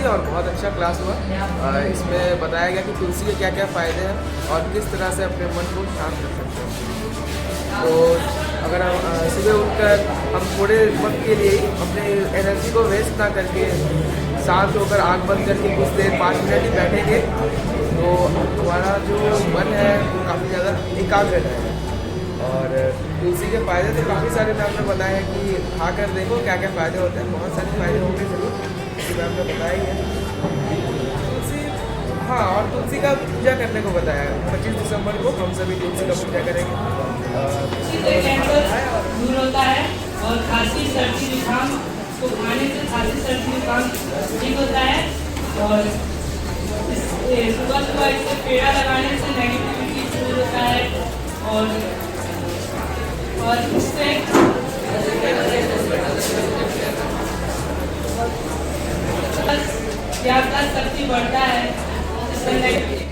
दी और बहुत अच्छा क्लास हुआ। इसमें बताया गया कि तुलसी के क्या क्या फ़ायदे हैं और किस तरह से अपने मन को शांत रख सकते हैं। तो अगर हम सुबह उठकर हम थोड़े वक्त के लिए अपने एनर्जी को वेस्ट ना करके शांत होकर आँख बंद करके कुछ देर 5 मिनट ही बैठेंगे तो हमारा जो मन है वो काफ़ी ज़्यादा एकाग्र रहेगा। और तुलसी के फ़ायदे तो काफ़ी सारे मैम ने बताए हैं कि खा कर देखो क्या क्या फ़ायदे होते हैं। बहुत सारे फ़ायदे होंगे ज़रूर, जैसे मैम ने बताया ही है। तुलसी, हाँ, और तुलसी का पूजा करने को बताया है। 25 दिसंबर को हम सभी तुलसी का पूजा करेंगे। दूर होता है और खांसी सर्दी जुकाम को खाने से खांसी सर्दी जुकाम ठीक होता है। और सुबह सुबह इससे पेड़ा लगाने से नेगेटिविटी दूर होता है और इससे याददाश्त शक्ति बढ़ता है।